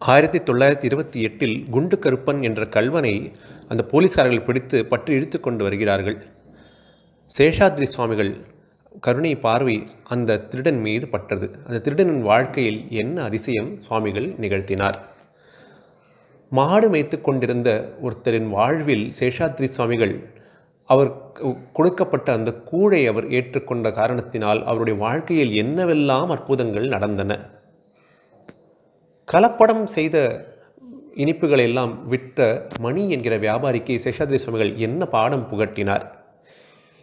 1928 குண்டு கருப்பன் என்ற கள்வனை அந்த போலீஸ்காரர்கள் பிடித்து பற்றி இழுத்து கொண்டு வருகிறார்கள். சேஷாத்ரி சுவாமிகள் கருணை பார்வை அந்த திருடன் மீது பட்டது. அந்த திருடனின் வாழ்க்கையில் என்ன அதிசயம் சுவாமிகள் நிகழ்த்தினார். மாடு மேய்த்து கொண்டிருந்த ஒருத்தரின் வாழ்வில் சேஷாத்ரி சுவாமிகள் அவர் கொடுக்கப்பட்ட அந்த கூழை அவர் ஏற்றுக்கொண்ட காரணத்தினால் அவருடைய வாழ்க்கையில் என்னவெல்லாம் அற்புதங்கள் நடந்தன. கலப்படம் செய்த இனிப்புகளை எல்லாம் விற்ற மணி என்கிற வியாபாரிக்கு சேஷாத்ரி சுவாமிகள் என்ன பாடம் புகட்டினார்.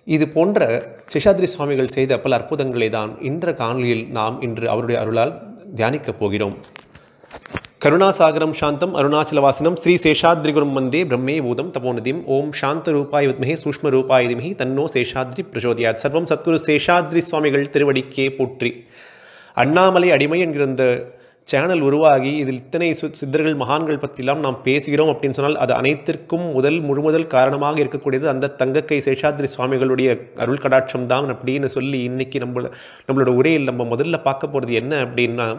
இது போன்ற சேஷாத்ரி சுவாமிகள் செய்த பல அற்புதங்களை தான் இன்ற காணொலியில் நாம் இன்று அவருடைய அருளால் தியானிக்கப் போகிறோம். கருணாசாகரம் சாந்தம் அருணாச்சலவாசினம் ஸ்ரீ சேஷாத்ரிகுரும் வந்தே பிரம்மே பூதம் தபோநிதிம் ஓம் சாந்த ரூபாய் வித்மஹே சூஷ்ம ரூபாய் திமஹி தன்னோ சேஷாத்ரி பிரச்சோதயாத். சர்வம் சத்குரு சேஷாத்ரி சுவாமிகள் திருவடிக்கே போற்றி. அண்ணாமலை அடிமை என்கிற இந்த சேனல் உருவாகி இதில் இத்தனை சித்தர்கள் மகான்கள் பற்றிலாம் நாம் பேசுகிறோம் அப்படின்னு சொன்னால் அது அனைத்திற்கும் முழுமுதல் காரணமாக இருக்கக்கூடியது அந்த தங்கக்கை சேஷாத்ரி சுவாமிகளுடைய அருள் கடாட்சம் தான் அப்படின்னு சொல்லி இன்னைக்கு நம்மளோட உரையில் நம்ம முதல்ல பார்க்க போகிறது என்ன அப்படின்னா,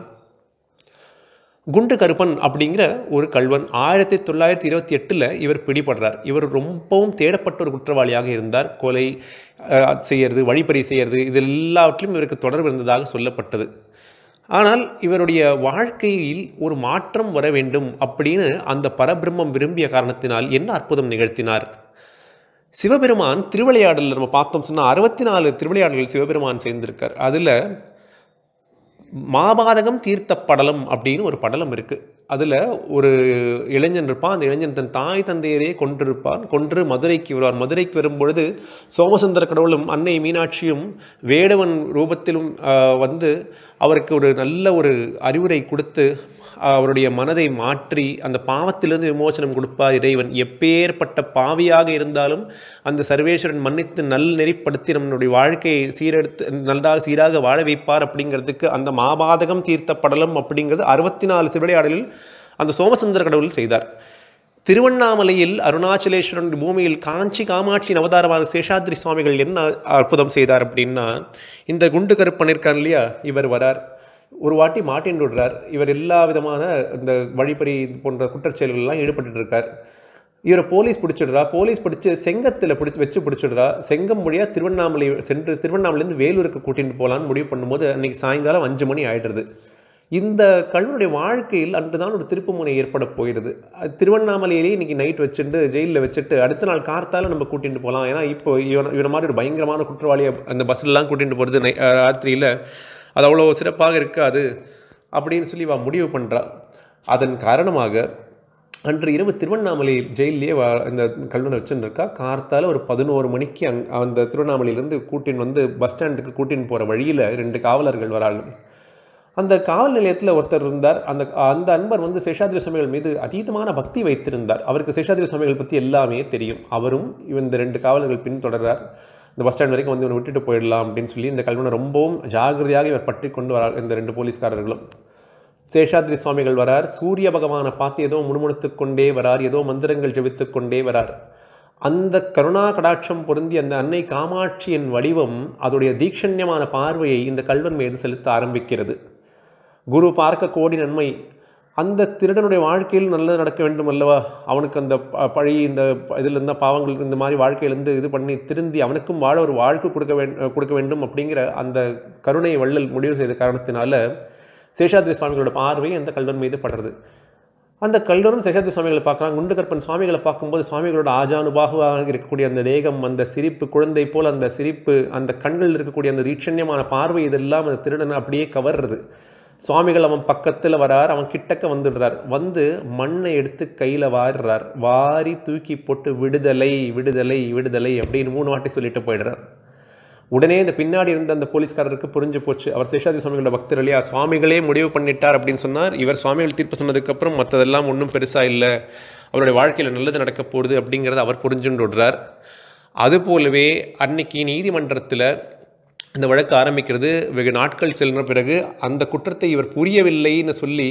குண்டு கருப்பன் அப்படிங்கிற ஒரு கள்வன் 1928 இவர் பிடிபடுறார். இவர் ரொம்பவும் தேடப்பட்ட ஒரு குற்றவாளியாக இருந்தார். கொலை செய்கிறது, வழிப்பறி செய்கிறது, இது எல்லாவற்றிலும் இவருக்கு தொடர்பு இருந்ததாக சொல்லப்பட்டது. ஆனால் இவருடைய வாழ்க்கையில் ஒரு மாற்றம் வர வேண்டும் அப்படின்னு அந்த பரபிரம்மம் விரும்பிய காரணத்தினால் என்ன அற்புதம் நிகழ்த்தினார். சிவபெருமான் திருவிளையாடல் நம்ம பார்த்தோம் சொன்னால் 64 திருவிளையாடல்கள் சிவபெருமான் சேர்ந்திருக்கார். அதில் மாபாதகம் தீர்த்த படலம் அப்படின்னு ஒரு படலம் இருக்குது. அதில் ஒரு இளைஞன் இருப்பான். அந்த இளைஞன் தன் தாய் தந்தையரே கொன்றிருப்பான். கொன்று மதுரைக்கு வருவார். மதுரைக்கு வரும்பொழுது சோமசுந்தர கடவுளும் அன்னை மீனாட்சியும் வேடவன் ரூபத்திலும் வந்து அவருக்கு ஒரு நல்ல ஒரு அறிவுரை கொடுத்து அவருடைய மனதை மாற்றி அந்த பாவத்திலிருந்து விமோசனம் கொடுப்பார் இறைவன். எப்பேற்பட்ட பாவியாக இருந்தாலும் அந்த சர்வேஸ்வரன் மன்னித்து நெறிப்படுத்தி நம்மளுடைய வாழ்க்கையை சீராக வாழ வைப்பார் அப்படிங்கிறதுக்கு அந்த மாபாதகம் தீர்த்த படலம் அப்படிங்கிறது 64 திருவிளையாடலில் அந்த சோமசுந்தர கடவுள் செய்தார். திருவண்ணாமலையில் அருணாச்சலேஸ்வரன் பூமியில் காஞ்சி காமாட்சியின் அவதாரமான சேஷாத்ரி சுவாமிகள் என்ன அற்புதம் செய்தார் அப்படின்னா, இந்த குண்டு கருப்பன் இருக்கார் இல்லையா, இவர் வரார். ஒரு வாட்டி மாட்டின் விடுறார். இவர் எல்லா விதமான இந்த வழிப்பறி போன்ற குற்றச்செயல்கள்லாம் ஈடுபட்டு இருக்கார். இவரை போலீஸ் பிடிச்சிடுறா. போலீஸ் பிடிச்சி செங்கத்தில் பிடிச்சிடுறா. செங்கம் வழியாக திருவண்ணாமலையிலேருந்து வேலூருக்கு கூட்டிகிட்டு போகலான்னு முடிவு பண்ணும்போது அன்றைக்கி சாயங்காலம் 5 மணி ஆகிடுறது. இந்த கள்வனுடைய வாழ்க்கையில் அன்று தான் ஒரு திருப்பு முனை ஏற்பட போகிறது. திருவண்ணாமலையிலேயே இன்றைக்கி நைட் வச்சுட்டு ஜெயிலில் வச்சுட்டு அடுத்த நாள் கார்த்தால் நம்ம கூட்டிகிட்டு போகலாம். ஏன்னா இப்போ இவனை மாதிரி ஒரு பயங்கரமான குற்றவாளியை அந்த பஸ்ஸிலலாம் கூட்டிகிட்டு போகிறது ராத்திரியில் அது அவ்வளோ சிறப்பாக இருக்காது அப்படின்னு சொல்லி முடிவு பண்ணுறா. அதன் காரணமாக அன்று இரவு திருவண்ணாமலை ஜெயிலே இந்த கள்வனை வச்சுன்னு இருக்கா. கார்த்தால் ஒரு 11 மணிக்கு அந்த திருவண்ணாமலையிலேருந்து கூட்டின்னு வந்து பஸ் ஸ்டாண்டுக்கு கூட்டின்னு போகிற வழியில் 2 காவலர்கள் வரார்கள். அந்த காவல் நிலையத்தில் ஒருத்தர் இருந்தார். அந்த அன்பர் வந்து சேஷாத்ரி சுவாமிகள் மீது அதீதமான பக்தி வைத்திருந்தார். அவருக்கு சேஷாத்ரி சுவாமிகள் பற்றி எல்லாமே தெரியும். அவரும் இந்த 2 காவலர்கள் பின்தொடர்றார். இந்த பஸ் ஸ்டாண்ட் வரைக்கும் வந்து இவனை விட்டுட்டு போயிடலாம் அப்படின்னு சொல்லி இந்த கள்வனை ரொம்பவும் ஜாகிரதையாக இவர் பற்றி கொண்டு வரார். இந்த 2 போலீஸ்காரர்களும் சேஷாத்ரி சுவாமிகள் வரார். சூரிய பகவானை பார்த்து ஏதோ முணுமுணுத்து கொண்டே வரார். ஏதோ மந்திரங்கள் ஜபித்து கொண்டே வரார். அந்த கருணா கடாட்சம் பொருந்தி அந்த அன்னை காமாட்சியின் வடிவம் அதோடைய தீக்ஷண்யமான பார்வையை இந்த கள்வன் மீது செலுத்த ஆரம்பிக்கிறது. குரு பார்க்க கோடி நன்மை. அந்த திருடனுடைய வாழ்க்கையில் நல்லது நடக்க வேண்டும் அல்லவா. அவனுக்கு அந்த பழி இந்த இதில் இருந்த பாவங்கள் இந்த மாதிரி வாழ்க்கையிலேருந்து இது பண்ணி திருந்தி அவனுக்கும் வாழ ஒரு வாழ்க்கை கொடுக்க வேண்டும் அப்படிங்கிற அந்த கருணை வள்ளல் முடிவு செய்த காரணத்தினால சேஷாத்ரி சுவாமிகளோட பார்வை அந்த கள்வன் மீது படுறது. அந்த கள்வனும் சேஷாத்ரி சுவாமிகளை பார்க்குறாங்க. குண்டு கருப்பன் சுவாமிகளை பார்க்கும்போது சுவாமிகளோட ஆஜானுபாகுவாக இருக்கக்கூடிய அந்த தேகம், அந்த சிரிப்பு, குழந்தை போல் அந்த சிரிப்பு, அந்த கண்களில் இருக்கக்கூடிய அந்த தீட்சண்யமான பார்வை, இதெல்லாம் அந்த திருடனை அப்படியே கவர்றது. சுவாமிகள் அவன் பக்கத்தில் வரார். அவன் கிட்டக்க வந்துடுறார். வந்து மண்ணை எடுத்து கையில் வாடுறார். வாரி தூக்கி போட்டு விடுதலை விடுதலை விடுதலை அப்படின்னு 3 வாட்டி சொல்லிட்டு போயிடுறார். உடனே இந்த பின்னாடி இருந்த அந்த போலீஸ்காரருக்கு புரிஞ்சு போச்சு, அவர் சேஷாத்ரி சுவாமிகளோட பக்தர் இல்லையா, சுவாமிகளே முடிவு பண்ணிட்டார் அப்படின்னு சொன்னார். இவர் சுவாமிகள் தீர்ப்பு சொன்னதுக்கப்புறம் மற்றதெல்லாம் ஒன்றும் பெருசாக இல்லை, அவருடைய வாழ்க்கையில் நல்லது நடக்க போகுது அப்படிங்கிறத அவர் புரிஞ்சுட்டு விடுறார். அதுபோலவே அன்னைக்கு நீதிமன்றத்தில் இந்த வழக்கு ஆரம்பிக்கிறது. வெகு நாட்கள் செல்லுற பிறகு அந்த குற்றத்தை இவர் புரியவில்லைன்னு சொல்லி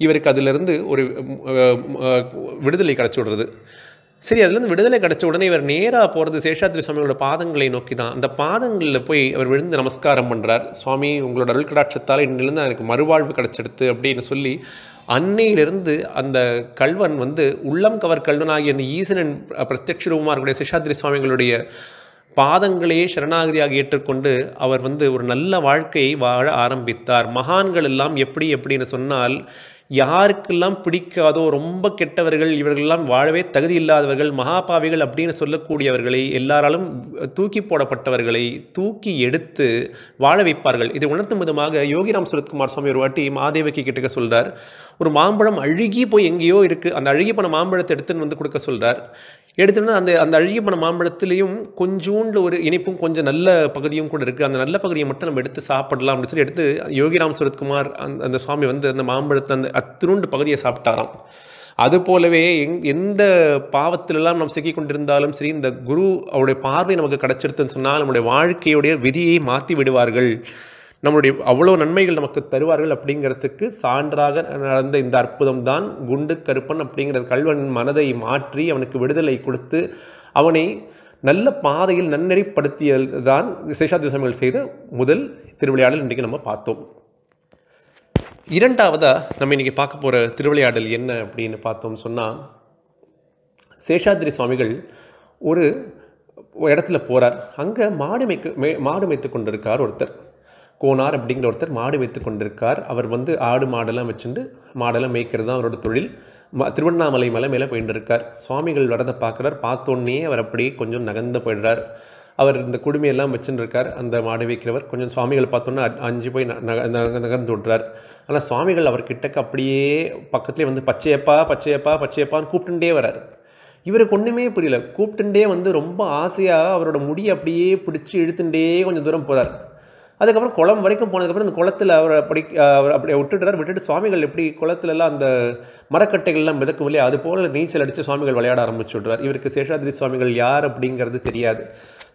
இவருக்கு அதிலிருந்து ஒரு விடுதலை கிடச்சி விடுறது. சரி, அதுலேருந்து விடுதலை கிடச்ச உடனே இவர் நேராக போகிறது சேஷாத்ரி சுவாமியோட பாதங்களை நோக்கி தான். அந்த பாதங்களில் போய் அவர் விழுந்து நமஸ்காரம் பண்ணுறார். சுவாமி, உங்களோட அருள் கடாட்சத்தால் இன்னிலிருந்து எனக்கு மறுவாழ்வு கிடச்சிடுத்து அப்படின்னு சொல்லி அன்னையிலிருந்து அந்த கல்வன் வந்து உள்ளம் கவர் கல்வனாகிய அந்த ஈசனின் பிரத்யக்ஷ ரூபமாக இருக்கக்கூடிய சேஷாத்ரி சுவாமிகளுடைய பாதங்களையே சரணாகதியாக ஏற்றுக்கொண்டு அவர் வந்து ஒரு நல்ல வாழ்க்கையை வாழ ஆரம்பித்தார். மகான்கள் எல்லாம் எப்படின்னு சொன்னால், யாருக்கெல்லாம் பிடிக்காதோ ரொம்ப கெட்டவர்கள், இவர்களெல்லாம் வாழவே தகுதி இல்லாதவர்கள், மகாபாவிகள் அப்படின்னு சொல்லக்கூடியவர்களை, எல்லாராலும் தூக்கி போடப்பட்டவர்களை தூக்கி எடுத்து வாழ வைப்பார்கள். இதை உணர்த்தும் விதமாக யோகிராம் சுரத்குமார் சுவாமி ஒரு வாட்டி மாதேவகி கிட்டக்க சொல்கிறார். ஒரு மாம்பழம் அழுகி போய் எங்கேயோ இருக்குது, அந்த அழுகி போன மாம்பழத்தை எடுத்துன்னு வந்து கொடுக்க சொல்கிறார். எடுத்துன்னா அந்த அழுகி போன மாம்பழத்துலேயும் கொஞ்சோண்டு ஒரு இனிப்பும் கொஞ்சம் நல்ல பகுதியும் கூட இருக்குது, அந்த நல்ல பகுதியை மட்டும் நம்ம எடுத்து சாப்பிடலாம் அப்படின்னு சொல்லி எடுத்து யோகிராம் சுரத்குமார் அந்த சுவாமி வந்து அந்த மாம்பழத்தை அந்த அத்திருண்டு பகுதியை சாப்பிட்டாராம். அதுபோலவே எந்த பாவத்திலெல்லாம் நாம் சிக்கி கொண்டிருந்தாலும் சரி, இந்த குரு அவருடைய பார்வை நமக்கு கிடச்சிருத்துன்னு சொன்னால் நம்முடைய வாழ்க்கையுடைய விதியை மாற்றி விடுவார்கள், நம்மளுடைய அவ்வளோ நன்மைகள் நமக்கு தருவார்கள் அப்படிங்கிறதுக்கு சான்றாக நடந்த இந்த அற்புதம் தான் குண்டு கருப்பன் அப்படிங்கிறது. கல்வன் மனதை மாற்றி அவனுக்கு விடுதலை கொடுத்து அவனை நல்ல பாதையில் நன்னெறிப்படுத்தியது தான் சேஷாத்ரி சுவாமிகள் செய்த முதல் திருவிளையாடல் இன்றைக்கு நம்ம பார்த்தோம். இரண்டாவதாக நம்ம இன்றைக்கி பார்க்க போகிற திருவிளையாடல் என்ன அப்படின்னு பார்த்தோம் சொன்னால், சேஷாத்ரி சுவாமிகள் ஒரு இடத்துல போகிறார். அங்கே மாடு மேய்த்து கொண்டிருக்கார் ஒருத்தர். கோனார் அப்படிங்கிற ஒருத்தர் மாடு வைத்து கொண்டிருக்கார். அவர் வந்து ஆடு மாடெல்லாம் வச்சுட்டு மாடெல்லாம் மேய்க்கிறது தான் அவரோட தொழில். திருவண்ணாமலை மலை மேலே போயிட்டு இருக்கார். சுவாமிகள் வரதை பார்க்குறார். பார்த்தோன்னே அவர் அப்படியே கொஞ்சம் நகர்ந்து போயிடுறார். அவர் இந்த குடுமையெல்லாம் வச்சுட்டு இருக்கார். அந்த மாடு வைக்கிறவர் கொஞ்சம் சுவாமிகள் பார்த்தோன்னே அஞ்சு போய் நகர்ந்து விடுறார். ஆனால் சுவாமிகள் அவர் கிட்டக்க அப்படியே பக்கத்துலேயே வந்து பச்சையப்பான்னு கூப்பிட்டுட்டே வரார். இவருக்கு ஒன்றுமே புரியல. கூப்பிட்டுட்டே வந்து ரொம்ப ஆசையாக அவரோட முடியை அப்படியே பிடிச்சி இழுத்துட்டே கொஞ்சம் தூரம் போகிறார். அதுக்கப்புறம் குளம் வரைக்கும் போனதுக்கப்புறம் அந்த குளத்தில் அவர் அப்படியே விட்டுட்டு சுவாமிகள் எப்படி குளத்துலலாம் அந்த மரக்கட்டைகள்லாம் மிதக்கும் இல்லையா, அது போல் நீச்சல் அடித்து சுவாமிகள் விளையாட ஆரம்பிச்சு விட்றார். இவருக்கு சேஷாத்ரி சுவாமிகள் யார் அப்படிங்கிறது தெரியாது.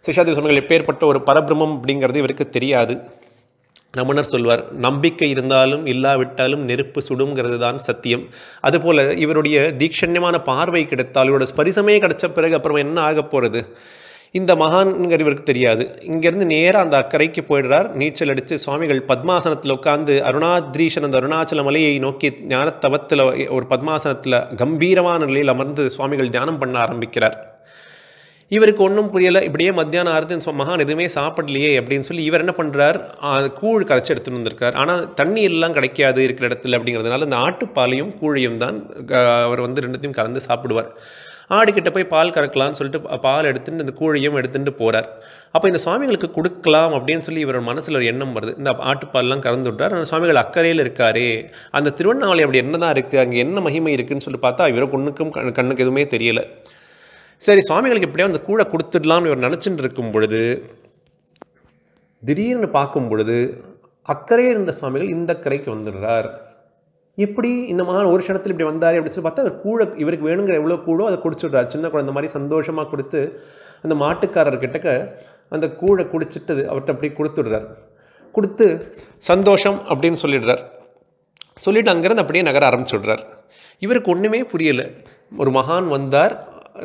சேஷாத்ரி சுவாமிகள் எப்பேற்பட்ட ஒரு பரபிரமம் அப்படிங்கிறது இவருக்கு தெரியாது. ரமணர் சொல்வார், நம்பிக்கை இருந்தாலும் இல்லாவிட்டாலும் நெருப்பு சுடுங்கிறது தான் சத்தியம். அதுபோல் இவருடைய தீக்ஷண்யமான பார்வை கிடைத்தால், இவரோட ஸ்பரிசமே கிடைச்ச பிறகு அப்புறம் என்ன ஆக போகிறது, இந்த மகான்கிற இவருக்கு தெரியாது. இங்கேருந்து நேராக அந்த அக்கறைக்கு போயிடுறார். நீச்சல் அடித்து சுவாமிகள் பத்மாசனத்தில் உட்காந்து அருணாத்ரீஷன் அந்த அருணாச்சல மலையை நோக்கி ஞானத்தவத்தில் ஒரு பத்மாசனத்தில் கம்பீரமான நிலையில் அமர்ந்து சுவாமிகள் தியானம் பண்ண ஆரம்பிக்கிறார். இவருக்கு ஒன்றும் புரியலை. இப்படியே மத்தியானம் ஆறுது, மகான் எதுவுமே சாப்பிடலையே அப்படின்னு சொல்லி இவர் என்ன பண்ணுறார், கூழ் கரைச்சி எடுத்துகிட்டு வந்திருக்கார். ஆனால் தண்ணி எல்லாம் கிடைக்காது இருக்கிற இடத்துல அப்படிங்கிறதுனால இந்த ஆட்டுப்பாலையும் கூழையும் தான் அவர் வந்து ரெண்டுத்தையும் கலந்து சாப்பிடுவார். ஆடுகிட்ட போய் பால் கறக்கலான்னு சொல்லிட்டு பால் எடுத்துட்டு இந்த கூழையும் எடுத்துகிட்டு போகிறார். அப்போ இந்த சுவாமிகளுக்கு கொடுக்கலாம் அப்படின்னு சொல்லி இவர் மனசில் ஒரு எண்ணம் வருது. இந்த ஆட்டுப்பால்லாம் கறந்து விட்றார். அந்த சுவாமிகள் அக்கறையில் இருக்காரே, அந்த திருவண்ணாமலை அப்படி என்ன தான் இருக்குது, அங்கே என்ன மகிமை இருக்குதுன்னு சொல்லி பார்த்தா இவருக்கு ஒன்றுக்கும் கண்ணுக்கு எதுவுமே தெரியலை. சரி, சுவாமிகளுக்கு எப்படியோ அந்த கூழை கொடுத்துடலாம்னு இவர் நினச்சிட்டு இருக்கும் பொழுது திடீர்னு பார்க்கும் பொழுது அக்கறையில் இருந்த சுவாமிகள் இந்த கரைக்கு வந்துடுறார். எப்படி இந்த மகான் ஒரு க்ஷணத்தில் இப்படி வந்தார் அப்படின்னு சொல்லி பார்த்தா அவர் கூழை இவருக்கு வேணுங்கிற எவ்வளோ கூழோ அதை குடிச்சுட்றார். சின்ன குழந்தை மாதிரி சந்தோஷமாக கொடுத்து அந்த மாட்டுக்காரர்கிட்டக்க அந்த கூழை குடிச்சிட்டு அவர்கிட்ட அப்படி கொடுத்துடுறார். கொடுத்து சந்தோஷம் அப்படின்னு சொல்லிட்டு அங்கேருந்து அப்படியே நகர ஆரம்பிச்சுடுறார். இவருக்கு ஒன்றுமே புரியலை. ஒரு மகான் வந்தார்,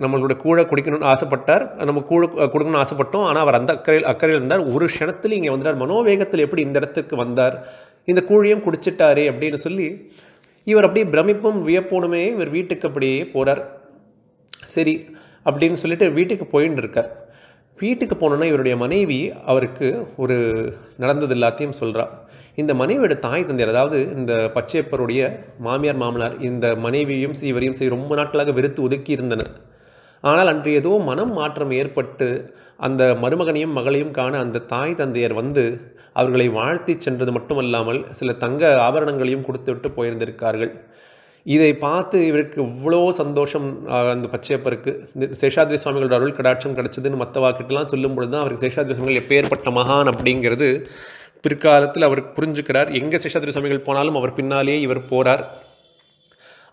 நம்மளோட கூழை குடிக்கணும்னு ஆசைப்பட்டார், நம்ம கூழை கொடுக்கணும்னு ஆசைப்பட்டோம். ஆனால் அவர் அந்த அக்கறையில் இருந்தார். ஒரு க்ஷணத்தில் இங்கே வந்துட்டார். மனோவேகத்தில் எப்படி இந்த இடத்துக்கு வந்தார், இந்த கூழையும் குடிச்சிட்டாரே அப்படின்னு சொல்லி இவர் அப்படியே பிரமிப்பும் வியப்போனுமே இவர் வீட்டுக்கு அப்படியே போகிறார். சரி அப்படின்னு சொல்லிட்டு வீட்டுக்கு போயின்னு இருக்கார். வீட்டுக்கு போனோன்னா இவருடைய மனைவி அவருக்கு ஒரு நடந்தது எல்லாத்தையும் சொல்கிறார். இந்த மனைவியோட தாய் தந்தையர், அதாவது இந்த பச்சையப்பருடைய மாமியார் மாமனார், இந்த மனைவியும் இவரையும் ரொம்ப நாட்களாக வெறுத்து ஒதுக்கி இருந்தனர். ஆனால் அன்று ஏதோ மனம் மாற்றம் ஏற்பட்டு அந்த மருமகனையும் மகளையும் காண அந்த தாய் தந்தையர் வந்து அவர்களை வாழ்த்தி சென்றது மட்டுமல்லாமல் சில தங்க ஆபரணங்களையும் கொடுத்து விட்டு போயிருந்திருக்கார்கள். இதை பார்த்து இவருக்கு இவ்வளோ சந்தோஷம். அந்த பச்சையப்பருக்கு சேஷாத்ரி சுவாமிகளோட அருள் கடாட்சம் கிடச்சிதுன்னு மற்ற வாக்கிட்டெல்லாம் சொல்லும் பொழுது தான் அவருக்கு சேஷாத்ரி சுவாமிகள் எப்பேற்பட்ட மகான் அப்படிங்கிறது பிற்காலத்தில் அவருக்கு புரிஞ்சுக்கிறார். எங்கே சேஷாத்ரி சுவாமிகள் போனாலும் அவர் பின்னாலேயே இவர் போகிறார்.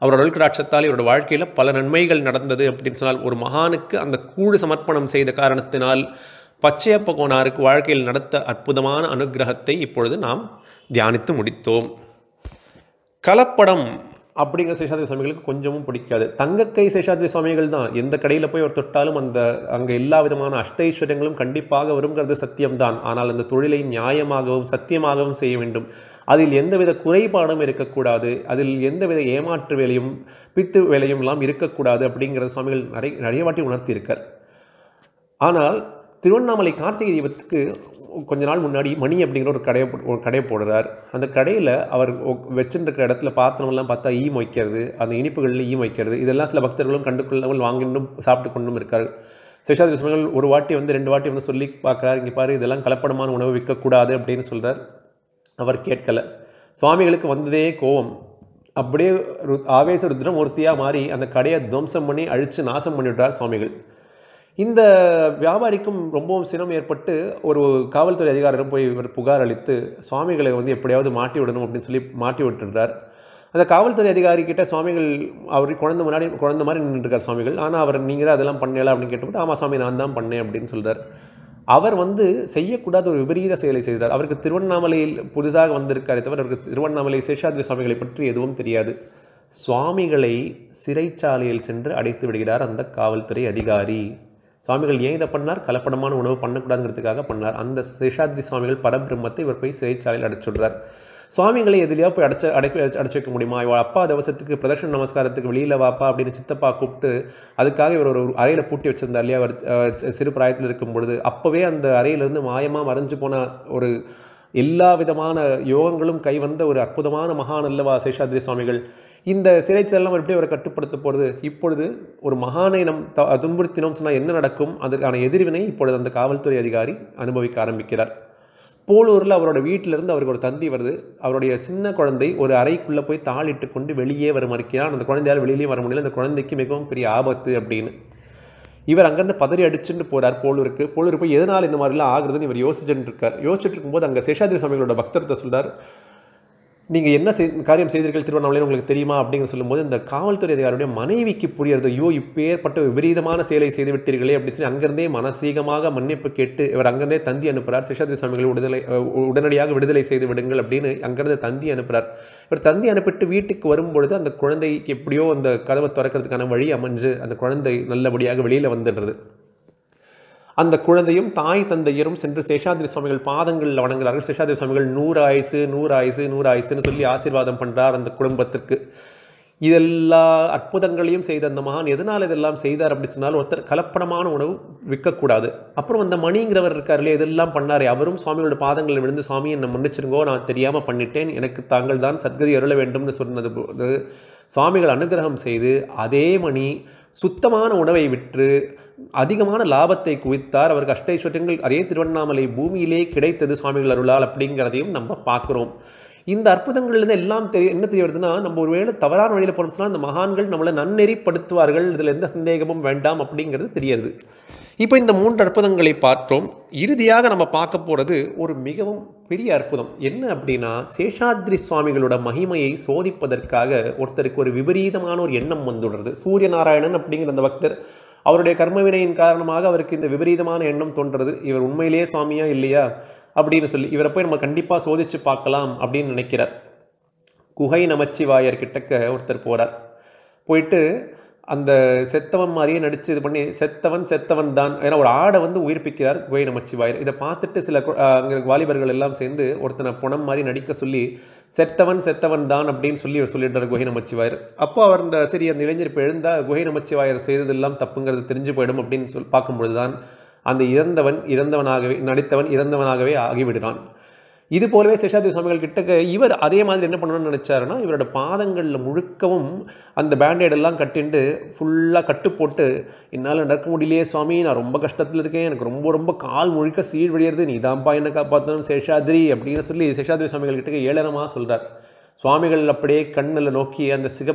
அவரோட அருள் கடாட்சத்தால் இவரோட வாழ்க்கையில் பல நன்மைகள் நடந்தது அப்படின்னு சொன்னால், ஒரு மகானுக்கு அந்த கூடு சமர்ப்பணம் செய்த காரணத்தினால் பச்சையப்ப கோனாருக்கு வாழ்க்கையில் நடத்த அற்புதமான அனுகிரகத்தை இப்பொழுது நாம் தியானித்து முடித்தோம். கலப்படம் அப்படிங்கிற சேஷாத்ரி சுவாமிகளுக்கு கொஞ்சமும் பிடிக்காது. தங்கக்கை சேஷாத்ரி சுவாமிகள் தான். எந்த கடையில் போய் அவர் தொட்டாலும் அங்கே எல்லா விதமான அஷ்டைஸ்வரியங்களும் கண்டிப்பாக வருங்கிறது சத்தியம்தான். ஆனால் அந்த தொழிலை நியாயமாகவும் சத்தியமாகவும் செய்ய வேண்டும். அதில் எந்தவித குறைபாடும் இருக்கக்கூடாது. அதில் எந்தவித ஏமாற்று வேலையும் பித்து வேலையும் எல்லாம் இருக்கக்கூடாது அப்படிங்கிறத சுவாமிகள் நிறைய வாட்டி உணர்த்தியிருக்கார். ஆனால் திருவண்ணாமலை கார்த்திகை தீபத்துக்கு கொஞ்ச நாள் முன்னாடி மணி அப்படிங்கிற ஒரு கடையை போடுறார். அந்த கடையில் அவர் வச்சுருக்கிற இடத்துல பாத்திரமெல்லாம் பார்த்தா ஈ மொய்க்கிறது, அந்த இனிப்புகளில் ஈ மொய்க்கிறது, இதெல்லாம் சில பக்தர்களும் கண்டுகொள்ளாமல் வாங்கிட்டும் சாப்பிட்டு கொண்டும் இருக்கார். சேஷாத்ரி சுவாமிகள் ஒரு வாட்டி 2 வாட்டி சொல்லி பார்க்குறாரு, இங்கே பாரு இதெல்லாம் கலப்படமான உணவு விற்கக்கூடாது அப்படின்னு சொல்கிறார். அவர் கேட்கலை. சுவாமிகளுக்கு வந்ததே கோபம். அப்படியே ஆவேச ருத்ரமூர்த்தியாக மாறி அந்த கடையை துவம்சம் பண்ணி அழித்து நாசம் பண்ணிவிட்டார் சுவாமிகள். இந்த வியாபாரிக்கும் ரொம்பவும் சிரமம் ஏற்பட்டு ஒரு காவல்துறை அதிகாரிடம் போய் இவர் புகார் அளித்து சுவாமிகளை எப்படியாவது மாட்டி விடணும் அப்படின்னு சொல்லி மாட்டி விட்டுறார். அந்த காவல்துறை அதிகாரி கிட்ட சுவாமிகள் அவர் குழந்தை மாதிரி நின்றுருக்கார் சுவாமிகள். ஆனால் அவர் நீங்கள் தான் அதெல்லாம் பண்ணல அப்படின்னு கேட்டுவிட்டு, ஆமாம் சுவாமி நான் தான் பண்ணேன் அப்படின்னு சொல்கிறார். அவர் செய்யக்கூடாத ஒரு விபரீத செயலை செய்கிறார். அவருக்கு திருவண்ணாமலையில் புதிதாக வந்திருக்காரே தவிர அவருக்கு திருவண்ணாமலை சேஷாத்ரி சுவாமிகளை பற்றி எதுவும் தெரியாது. சுவாமிகளை சிறைச்சாலையில் சென்று அடைத்து விடுகிறார் அந்த காவல்துறை அதிகாரி. சுவாமிகள் ஏன் இதை பண்ணார்? கலப்படமான உணவு பண்ணக்கூடாதுங்கிறதுக்காக பண்ணார். அந்த சேஷாத்ரி சுவாமிகள் பரபிரம்மத்தை இவர் போய் சிறைச்சாலையில் அடைச்சுடுறார். சுவாமிகளை எதிலையா போய் அடைச்சு வைக்க முடியுமா? இவள் அப்பா தவசத்துக்கு பிரதட்சண நமஸ்காரத்துக்கு வெளியில் வாப்பா அப்படின்னு சித்தப்பா கூப்பிட்டு அதுக்காக இவர் ஒரு அறையில் பூட்டி வச்சிருந்தார் இல்லையா? அவர் சிறு பிராயத்தில் இருக்கும் பொழுது அப்போவே அந்த அறையிலிருந்து மாயமாக மறைஞ்சு போன ஒரு எல்லா விதமான யோகங்களும் கைவந்த ஒரு அற்புதமான மகான் அல்லவா சேஷாத்ரி சுவாமிகள். இந்த சிறைச்சாலையில் எப்படி அவரை கட்டுப்படுத்த போகிறது? இப்பொழுது ஒரு மகானை துன்புறுத்தினோம் சொன்னால் என்ன நடக்கும்? அதற்கான எதிர்வினை இப்பொழுது அந்த காவல்துறை அதிகாரி அனுபவிக்க ஆரம்பிக்கிறார். போலூரில் அவரோட வீட்டிலிருந்து அவருக்கு ஒரு தந்தி வருது. அவருடைய சின்ன குழந்தை ஒரு அறைக்குள்ளே போய் தாளிட்டு கொண்டு வெளியே வர மறுக்கிறான். அந்த குழந்தையால் வெளியிலேயே வர முடியல. அந்த குழந்தைக்கு மிகவும் பெரிய ஆபத்து அப்படின்னு இவர் அங்கேருந்து பதறி அடிச்சுட்டு போகிறார் போலூருக்கு. போலூர் போய் எதனால் இந்த மாதிரிலாம் ஆகுறதுன்னு இவர் யோசிச்சுட்டு இருக்கும்போது அங்கே சேஷாத்ரி சுவாமிகளோட பக்தர்கிட்ட சொல்கிறார், நீங்கள் என்ன காரியம் செய்தீர்கள் திருவண்ணாமலையில் உங்களுக்கு தெரியுமா அப்படிங்கிற சொல்லும்போது இந்த காவல்துறை அதிகாரியுடைய மனைவிக்கு புரியுறது, ஐயோ இப்பேற்பட்ட விபரீதமான செயலை செய்து விட்டீர்களே அப்படின்னு சொல்லி அங்கேருந்தே மனசீகமாக மன்னிப்பு கேட்டு இவர் அங்கேருந்தே தந்தி அனுப்புகிறார். சேஷாத்ரி சுவாமிகளை உடனடியாக விடுதலை செய்து விடுங்கள் அப்படின்னு அங்கேருந்து தந்தி அனுப்புகிறார். இவர் தந்தி அனுப்பிட்டு வீட்டுக்கு வரும்பொழுது அந்த குழந்தைக்கு எப்படியோ அந்த கதவை திறக்கிறதுக்கான வழி அமைஞ்சு அந்த குழந்தை நல்லபடியாக வெளியில் வந்துடுறது. அந்த குழந்தையும் தாய் தந்தையரும் சென்று சேஷாத்ரி சுவாமிகள் பாதங்களில் வணங்குகிறார்கள். சேஷாத்ரி சுவாமிகள் 100 ஆயுசு 100 ஆயுசு 100 ஆயுசுன்னு சொல்லி ஆசீர்வாதம் பண்ணுறார் அந்த குடும்பத்திற்கு. இதெல்லா அற்புதங்களையும் செய்த அந்த மகான் எதனால் இதெல்லாம் செய்தார் அப்படின்னு சொன்னாலும் ஒருத்தர் கலப்படமான உணவு விற்கக்கூடாது. அப்புறம் அந்த மணிங்கிறவர் இருக்கார் இல்லையா, இதெல்லாம் பண்ணார். அவரும் சுவாமியோட பாதங்களில் விழுந்து சுவாமி என்னை மன்னிச்சிருங்கோ, நான் தெரியாமல் பண்ணிட்டேன், எனக்கு தாங்கள் தான் சத்கதி அருள வேண்டும்னு சொன்னது போது சுவாமிகள் அனுகிரகம் செய்து அதே மணி சுத்தமான உணவை விற்று அதிகமான லாபத்தை குவித்தார். அவருக்கு அஷ்டைஸ்வரியங்கள் அதே திருவண்ணாமலை பூமியிலே கிடைத்தது சுவாமிகள் அருளால் அப்படிங்கிறதையும் நம்ம பார்க்குறோம். இந்த அற்புதங்கள்லேருந்து எல்லாம் என்ன தெரிய வருதுன்னா, நம்ம ஒருவேளை தவறான வழியில் போனோம்னு சொன்னால் அந்த மகான்கள் நம்மளை நன்னெறிப்படுத்துவார்கள், இதில் எந்த சந்தேகமும் வேண்டாம் அப்படிங்கிறது தெரியுது. இப்போ இந்த 3 அற்புதங்களை பார்த்தோம். இறுதியாக நம்ம பார்க்க போகிறது ஒரு மிகவும் பெரிய அற்புதம். என்ன அப்படின்னா, சேஷாத்ரி சுவாமிகளோட மகிமையை சோதிப்பதற்காக ஒருத்தருக்கு ஒரு விபரீதமான ஒரு எண்ணம் வந்துடுறது. சூரிய நாராயணன் அப்படிங்கிற அந்த பக்தர் அவருடைய கர்மவினையின் காரணமாக அவருக்கு இந்த விபரீதமான எண்ணம் தோன்றது. இவர் உண்மையிலேயே சுவாமியா இல்லையா அப்படின்னு சொல்லி இவரை போய் நம்ம கண்டிப்பாக சோதித்து பார்க்கலாம் அப்படின்னு நினைக்கிறார். குகை நமச்சிவாயர் கிட்டக்க ஒருத்தர் போகிறார். போயிட்டு அந்த செத்தவன் மாதிரியே நடித்து இது பண்ணி செத்தவன் தான், ஏன்னா ஒரு ஆடை உயிர்ப்பிக்கிறார் குகை நமச்சிவாயர். இதை பார்த்துட்டு சில அங்கே வாலிபர்கள் எல்லாம் சேர்ந்து ஒருத்தனை புணம் மாதிரி நடிக்க சொல்லி செத்தவன் தான் அப்படின்னு சொல்லி அவர் சொல்லிட்டார் குகை நமச்சிவாயர். அப்போ அவர் சரி அந்த இளைஞர் இப்போ எழுந்தால் குகை நமச்சிவாயர் செய்ததெல்லாம் தப்புங்கிறது தெரிஞ்சு போயிடும் அப்படின்னு பார்க்கும்பொழுது தான் அந்த நடித்தவன் இறந்தவனாகவே ஆகிவிடுறான். இது போலவே சேஷாத்ரி சுவாமிகள் கிட்டக்க இவர் அதே மாதிரி என்ன பண்ணணும்னு நினச்சாருன்னா, இவரோட பாதங்களில் முழுக்கவும் அந்த பேண்டேடெல்லாம் கட்டிண்டு ஃபுல்லாக கட்டு போட்டு, என்னால் நடக்க முடியலையே சுவாமி, நான் ரொம்ப கஷ்டத்தில் இருக்கேன், எனக்கு ரொம்ப கால் முழுக்க சீழ் விழியறது, நீ தான்ப்பா என்ன காப்பாற்றணும் சேஷாத்ரி அப்படின்னு சொல்லி சேஷாத்ரி சுவாமிகள் கிட்டக்க ஏளனமாக சொல்கிறார். சுவாமிகள் அப்படியே கண்ணில் நோக்கி அந்த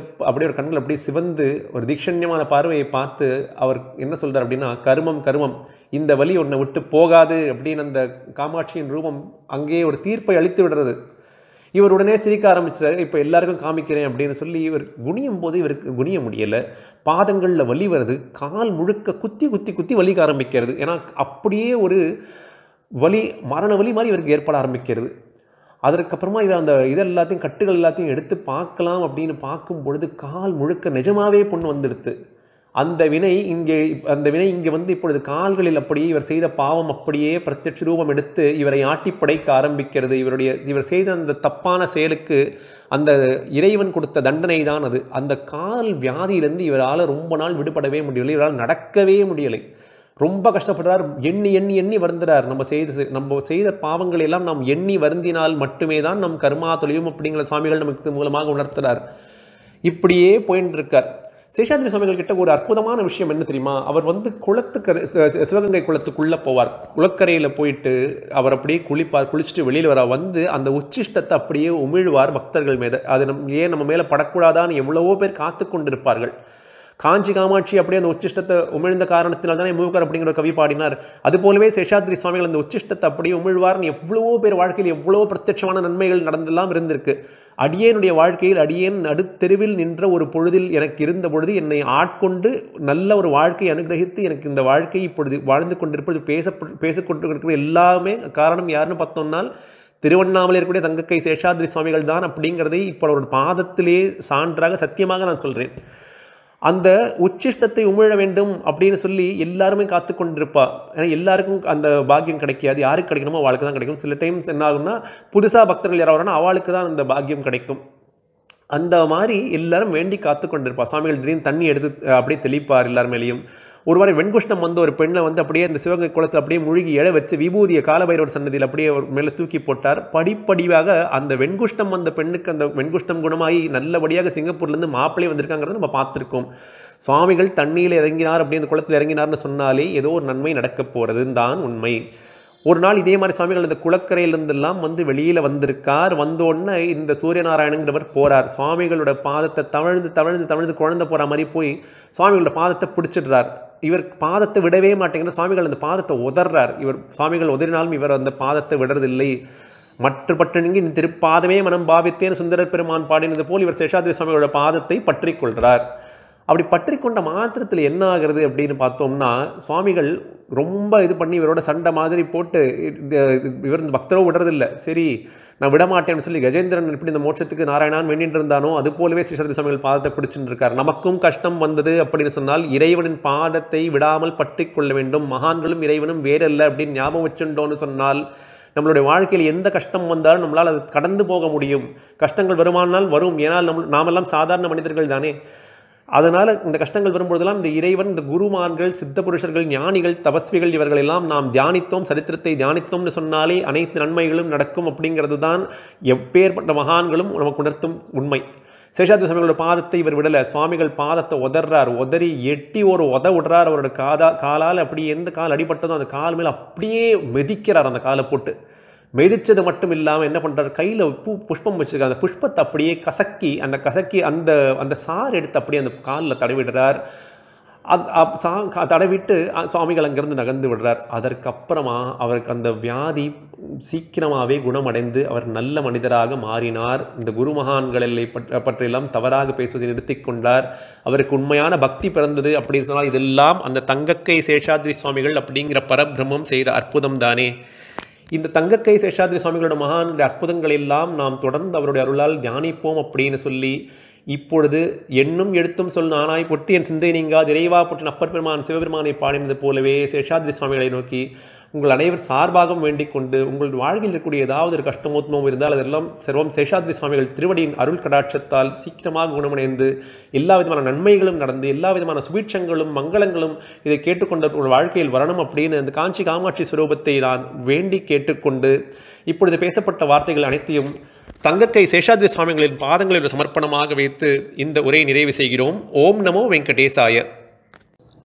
அப்படியே ஒரு கண்ணில் அப்படியே சிவந்து ஒரு தீக்ஷண்யமான பார்வையை பார்த்து அவர் என்ன சொல்கிறார் அப்படின்னா, கருமம் இந்த வழி உன்னை விட்டு போகாது அப்படின்னு அந்த காமாட்சியின் ரூபம் அங்கேயே ஒரு தீர்ப்பை அளித்து விடுறது. இவர் உடனே சிரிக்க ஆரம்பிச்சார். இப்போ எல்லாருக்கும் காமிக்கிறேன் அப்படின்னு சொல்லி இவர் குனியும் போது இவருக்கு குனிய முடியலை. பாதங்களில் வலி வருது, கால் முழுக்க குத்தி வலிக்க ஆரம்பிக்கிறது. ஏன்னா அப்படியே ஒரு வலி, மரண வலி மாதிரி இவருக்கு ஏற்பட ஆரம்பிக்கிறது. அதற்கப்புறமா இவர் அந்த இதெல்லாத்தையும் கட்டுகள் எல்லாத்தையும் எடுத்து பார்க்கலாம் அப்படின்னு பார்க்கும் பொழுது கால் முழுக்க நிஜமாவே புண் வந்துடுது. அந்த வினை இங்கே வந்து இப்பொழுது கால்களில் அப்படியே இவர் செய்த பாவம் அப்படியே பிரத்யட்ச ரூபம் எடுத்து இவரை ஆட்டி படைக்க ஆரம்பிக்கிறது. இவர் செய்த அந்த தப்பான செயலுக்கு அந்த இறைவன் கொடுத்த தண்டனை தான் அது. அந்த கால் வியாதியிலிருந்து இவரால் ரொம்ப நாள் விடுபடவே முடியலை, இவரால் நடக்கவே முடியலை, ரொம்ப கஷ்டப்படுறார். எண்ணி எண்ணி எண்ணி வருந்துறார். நம்ம செய்த பாவங்களை எல்லாம் நாம் எண்ணி வருந்தினால் மட்டுமே தான் நம் கர்மா தொழியும் அப்படிங்கிற சுவாமிகள் நமக்கு மூலமாக உணர்த்துறார். இப்படியே போயின்னு இருக்கார். சேஷாத்ரி சுவாமிகள் கிட்ட ஒரு அற்புதமான விஷயம் என்ன தெரியுமா? அவர் வந்து சிவகங்கை குளத்துக்குள்ளே போவார். குளக்கரையில் போயிட்டு அவர் அப்படியே குளிச்சுட்டு வெளியில் வர வந்து அந்த உச்சிஷ்டத்தை அப்படியே உமிழ்வார் பக்தர்கள் மீது. அது நம்ம மேலே படக்கூடாதான்னு எவ்வளவோ பேர் காத்து கொண்டிருப்பார்கள். காஞ்சி காமாட்சி அப்படியே அந்த உச்சிஷ்டத்தை உமிழ்ந்த காரணத்தினால் தானே மூக்கர் அப்படிங்கிற ஒரு கவி பாடினார். அதுபோலவே சேஷாத்ரி சுவாமிகள் அந்த உச்சிஷ்டத்தை அப்படியே உமிழ்வார்னு எவ்வளவோ பேர் வாழ்க்கையில் எவ்வளவோ பிரத்யட்சமான நன்மைகள் நடந்தெல்லாம் இருந்திருக்கு. அடியேனுடைய வாழ்க்கையில் அடியேன் நடுத்தெருவில் நின்ற ஒரு பொழுதில் எனக்கு இருந்த பொழுது என்னை ஆட்கொண்டு நல்ல ஒரு வாழ்க்கையை அனுகிரகித்து எனக்கு இந்த வாழ்க்கை இப்பொழுது வாழ்ந்து கொண்டிருப்பது பேசிக்கொண்டு இருக்கிற எல்லாமே காரணம் யாருன்னு பார்த்தோம்னால் திருவண்ணாமலை இருக்கக்கூடிய தங்கக்கை சேஷாத்ரி சுவாமிகள் தான் அப்படிங்கிறதை இப்போ அவரோட பாதத்திலே சான்றாக சத்தியமாக நான் சொல்கிறேன். அந்த உச்சிஷ்டத்தை உமிழ வேண்டும் அப்படின்னு சொல்லி எல்லாருமே காத்து கொண்டிருப்பா. ஏன்னா எல்லாருக்கும் அந்த பாக்கியம் கிடைக்காது. யாருக்கு கிடைக்கணுமோ அவளுக்கு தான் கிடைக்கும். சில டைம்ஸ் என்ன ஆகும்னா புதுசாக பக்தர்கள் யாராவது வரனா அவளுக்கு தான் அந்த பாக்கியம் கிடைக்கும். அந்த மாதிரி எல்லாரும் வேண்டி காத்து கொண்டிருப்பா. சுவாமிகள் திடீர்னு தண்ணி எடுத்து அப்படியே தெளிப்பார் எல்லார் மேலேயும். ஒரு மாதிரி வெண்குஷ்டம் வந்து ஒரு பெண்ணை வந்து அப்படியே அந்த சிவகங்கை குளத்தில் அப்படியே முழுகி எழ வச்சு விபூதியை காலபைரவர் சன்னதியில் அப்படியே மேலே தூக்கி போட்டார். படிப்படியாக அந்த வெண்குஷ்டம் வந்த பெண்ணுக்கு அந்த வெண்குஷ்டம் குணமாகி நல்லபடியாக சிங்கப்பூர்லேருந்து மாப்பிள்ளை வந்திருக்காங்கிறத நம்ம பார்த்துருக்கோம். சுவாமிகள் தண்ணியில் இறங்கினார், அப்படியே அந்த குளத்தில் இறங்கினார்னு சொன்னாலே ஏதோ ஒரு நன்மை நடக்க போகிறதுன்னு தான் உண்மை. ஒரு நாள் இதே மாதிரி சுவாமிகள் இந்த குளக்கரையிலிருந்தெல்லாம் வந்து வெளியில் வந்திருக்கார். வந்தோடனே இந்த சூரியநாராயணங்கிறவர் போகிறார். சுவாமிகளோட பாதத்தை தவழ்ந்து குழந்தை போகிற மாதிரி போய் சுவாமிகளோட பாதத்தை பிடிச்சிடுறார். இவர் பாதத்தை விடவே மாட்டேங்கிற சுவாமிகள் அந்த பாதத்தை உதர்றார். சுவாமிகள் உதறினாலும் இவர் அந்த பாதத்தை விடுறதில்லை. மற்றபட்டனிங்கு இந்த திருப்பாதமே மனம் பாவித்தேன் சுந்தரர் பெருமான் பாடினது போல் இவர் சேஷாத்ரி சுவாமிகளோட பாதத்தை பற்றி கொள்கிறார். அப்படி பற்றி கொண்ட மாத்திரத்தில் என்ன ஆகிறது அப்படின்னு பார்த்தோம்னா சுவாமிகள் ரொம்ப இது பண்ணி இவரோட சண்டை மாதிரி போட்டு இவர் இந்த பக்தரோ விடுறதில்லை. சரி நான் விடமாட்டேன்னு சொல்லி கஜேந்திரன் இப்படி இந்த மோட்சத்துக்கு நாராயணான் வேண்டிட்டு இருந்தானோ அது போலவே சேஷாத்ரி சுவாமிகள் பாதத்தை பிடிச்சுட்டு இருக்கார். நமக்கும் கஷ்டம் வந்தது அப்படின்னு சொன்னால் இறைவனின் பாதத்தை விடாமல் பற்றி கொள்ள வேண்டும். மகான்களும் இறைவனும் வேறல்ல அப்படின்னு ஞாபகம் வச்சுட்டோன்னு சொன்னால் நம்மளுடைய வாழ்க்கையில் எந்த கஷ்டம் வந்தாலும் நம்மளால் அது கடந்து போக முடியும். கஷ்டங்கள் வருமானால் வரும், ஏன்னால் நாமெல்லாம் சாதாரண மனிதர்கள் தானே. அதனால் இந்த கஷ்டங்கள் வரும்பொழுதெல்லாம் இந்த இறைவன், இந்த குருமான்கள், சித்த புருஷர்கள், ஞானிகள், தபஸ்விகள் இவர்களெல்லாம் நாம் தியானித்தோம், சரித்திரத்தை தியானித்தோம்னு சொன்னாலே அனைத்து நன்மைகளும் நடக்கும் அப்படிங்கிறது தான் எப்பேற்பட்ட மகான்களும் நமக்கு உணர்த்தும் உண்மை. சேஷாத்ரி சுவாமிகளோட பாதத்தை இவர் விடலை. சுவாமிகள் பாதத்தை உதறார். உதறி எட்டி ஒரு விடுறார். அவரோட காலால் அப்படியே எந்த கால் அடிபட்டதோ அந்த கால் மேலே அப்படியே மிதிக்கிறார். அந்த காலை போட்டு மெதிச்சது மட்டும் இல்லாமல் என்ன பண்ணுறாரு, கையில் புஷ்பம் வச்சுருக்காரு. அந்த புஷ்பத்தை அப்படியே கசக்கி அந்த சாறு எடுத்து அப்படியே அந்த காலில் தடவிடுறார். தடவிட்டு சுவாமிகள் அங்கேருந்து நகர்ந்து விடுறார். அதற்கப்புறமா அவருக்கு அந்த வியாதி சீக்கிரமாகவே குணமடைந்து அவர் நல்ல மனிதராக மாறினார். இந்த குரு மகான்களை பற்றியெல்லாம் தவறாக பேசுவதை நிறுத்தி கொண்டார். அவருக்கு உண்மையான பக்தி பிறந்தது அப்படின்னு சொன்னால் இதெல்லாம் அந்த தங்கக்கை சேஷாத்ரி சுவாமிகள் அப்படிங்கிற பரபிரம்மம் செய்த அற்புதம் தானே. இந்த தங்கக்கை சேஷாத்ரி சுவாமிகளோட மகான்களுடைய அற்புதங்கள் எல்லாம் நாம் தொடர்ந்து அவருடைய அருளால் தியானிப்போம் அப்படின்னு சொல்லி இப்பொழுது எண்ணும் எழுத்தும் சொல் நானாய் பொட்டி என் சிந்தை நீங்காது இறைவா பொட்டின் அப்பர் பெருமான் சிவபெருமானை பாடினது போலவே சேஷாத்ரி சுவாமிகளை நோக்கி உங்கள் அனைவர் சார்பாகவும் வேண்டிக் கொண்டு உங்கள் வாழ்க்கையில் இருக்கக்கூடிய ஏதாவது ஒரு கஷ்டமோத்மம் இருந்தால் அதெல்லாம் சர்வம் சேஷாத்ரி சுவாமிகள் திருவடியின் அருள் கடாட்சத்தால் சீக்கிரமாக குணமடைந்து எல்லா விதமான நன்மைகளும் நடந்து எல்லா விதமான சுபீட்சங்களும் மங்களங்களும் இதை கேட்டுக்கொண்ட ஒரு வாழ்க்கையில் வரணும் அப்படின்னு இந்த காஞ்சி காமாட்சி ஸ்வரூபத்தை நான் வேண்டி கேட்டுக்கொண்டு இப்பொழுது பேசப்பட்ட வார்த்தைகள் அனைத்தையும் தங்கக்கை சேஷாத்ரி சுவாமிகளின் பாதங்களில் சமர்ப்பணமாக வைத்து இந்த உரையை நிறைவு செய்கிறோம். ஓம் நமோ வெங்கடேசாய.